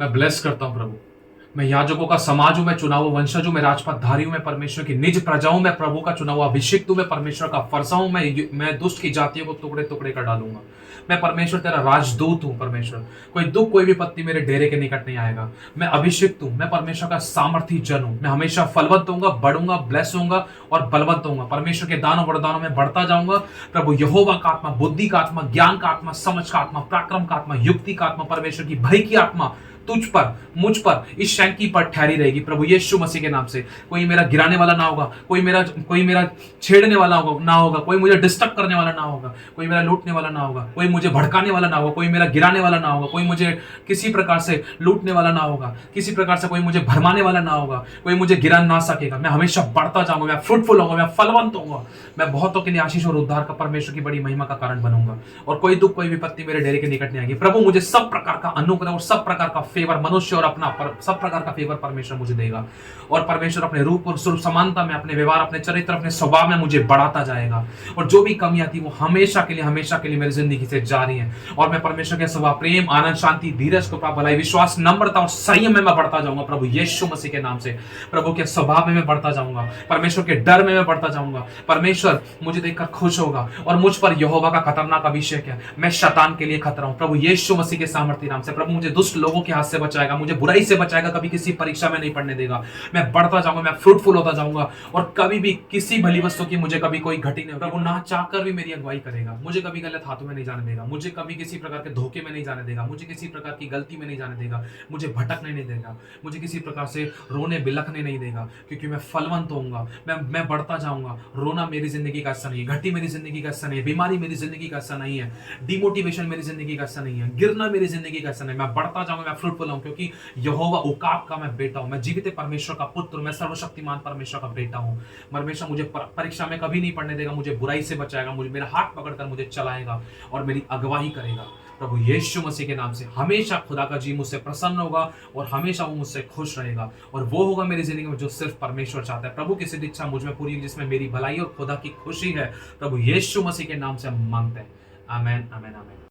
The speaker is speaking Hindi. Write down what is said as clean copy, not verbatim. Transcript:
मैं ब्लेस करता हूँ प्रभु। मैं याजकों का समाज हूँ, मैं चुना हुआ वंशज हूँ, मैं राजपथधारी हूँ, मैं परमेश्वर की निज प्रजा हूँ, मैं प्रभु का चुना हुआ अभिषिक्त हूँ, मैं परमेश्वर का फरसा हूँ, मैं दुष्ट की जातियों को टुकड़े टुकड़े कर डालूंगा। मैं परमेश्वर तेरा राजदूत हूँ परमेश्वर। कोई दुख कोई विपत्ति मेरे डेरे के निकट नहीं आएगा। मैं अभिषिक्त हूँ, मैं परमेश्वर का सामर्थी जन हूँ। मैं हमेशा फलवंत होऊंगा, बढ़ूंगा, ब्लेस होऊंगा और बलवंत होऊंगा। परमेश्वर के दानों वरदानों में बढ़ता जाऊंगा। प्रभु यहोवा का आत्मा, बुद्धि का आत्मा, ज्ञान का आत्मा, समझ का आत्मा, पराक्रम का आत्मा, युक्ति का आत्मा, परमेश्वर की भय की आत्मा तुझ पर, मुझ पर, इस शैंकी पर ठहरी रहेगी प्रभु यीशु मसीह के नाम से। कोई मेरा गिराने वाला ना होगा, कोई मेरा छेड़ने वाला होगा ना होगा, कोई मुझे डिस्टर्ब करने वाला ना होगा, कोई मेरा लूटने वाला ना होगा, कोई मुझे भड़काने वाला ना होगा, कोई मेरा गिराने वाला ना होगा, कोई मुझे किसी प्रकार से लूटने वाला ना होगा, किसी प्रकार से कोई मुझे भरमाने वाला ना होगा, कोई मुझे गिरा ना सकेगा। मैं हमेशा बढ़ता जाऊंगा, मैं फ्रूटफुल होऊंगा, मैं फलवंत होऊंगा, मैं बहुतों के लिए आशीष और उद्धार का परमेश्वर की बड़ी महिमा का कारण बनूंगा। और कोई दुख कोई विपत्ति मेरे डेरे के निकट नहीं आएगी। प्रभु मुझे सब प्रकार का अनुग्रह और सब प्रकार का फेवर मनुष्य और अपना सब प्रकार का फेवर परमेश्वर मुझे देगा। और परमेश्वर अपने रूप और स्वरूप समानता में, अपने व्यवहार, अपने चरित्र, अपने स्वभाव में मुझे बढ़ाता जाएगा। और जो भी कमियां थी वो हमेशा के लिए मेरी जिंदगी से जारी है। और मैं परमेश्वर के स्वभाव, प्रेम, आनंद, शांति, धीरज, कृपा, भलाई, विश्वास, नम्रता और संयम में मैं बढ़ता जाऊंगा प्रभु यीशु मसीह के नाम से। प्रभु के स्वभाव में मैं बढ़ता जाऊंगा, परमेश्वर के डर में मैं बढ़ता जाऊंगा। परमेश्वर मुझे देखकर खुश होगा और मुझ पर यहोवा का खतरनाक अभिषेक है। मैं शैतान के लिए खतरा हूं प्रभु यीशु मसीह के सामर्थ्य नाम से। प्रभु मुझे दुष्ट लोगों के हाथ से बचाएगा, मुझे बुराई से बचाएगा, कभी किसी परीक्षा में नहीं पड़ने देगा। मैं बढ़ता जाऊंगा, मैं फ्रूटफुल होता जाऊंगा और कभी भी किसी भली वस्तु की मुझे कभी कोई घटी नहीं। प्रभु ना चाहकर भी मेरी अगुवाई करेगा, मुझे कभी गलत हाथों में नहीं जाने देगा, मुझे कभी किसी प्रकार के धोखे में नहीं जाने देगा, मुझे किसी प्रकार की गलती में नहीं जाने देगा, मुझे भटकने नहीं देगा, मुझे किसी प्रकार से रोने बिलखने नहीं देगा, क्योंकि मैं फलवंत होऊंगा, मैं बढ़ता जाऊंगा। रोना मेरी जिंदगी का हिस्सा नहीं है, घटी मेरी जिंदगी का हिस्सा नहीं है, बीमारी मेरी जिंदगी का हिस्सा नहीं है, डिमोटिवेशन मेरी जिंदगी का हिस्सा नहीं है, गिरना मेरी जिंदगी का हिस्सा नहीं। मैं बढ़ता जाऊंगा, मैं फ्रूटफुल हूं, क्योंकि यहोवा उकाब का मैं बेटा हूं, मैं जीवित परमेश्वर का पुत्र, मैं सर्वशक्तिमान परमेश्वर का बेटा हूं। परमेश्वर मुझे परीक्षा में कभी नहीं पढ़ने देगा, मुझे बुराई से बचाएगा, मुझे मेरा हाथ पकड़कर मुझे चलाएगा और मेरी अगुवाई करेगा। प्रभु यीशु मसीह के नाम से हमेशा खुदा का जी मुझसे प्रसन्न होगा और हमेशा वो मुझसे खुश रहेगा। और वो होगा मेरी जिंदगी में जो सिर्फ परमेश्वर चाहता है। प्रभु की सिद्ध इच्छा मुझ में पूरी, जिसमें मेरी भलाई और खुदा की खुशी है। प्रभु यीशु मसीह के नाम से हम मांगते हैं। आमेन, आमेन, आमेन।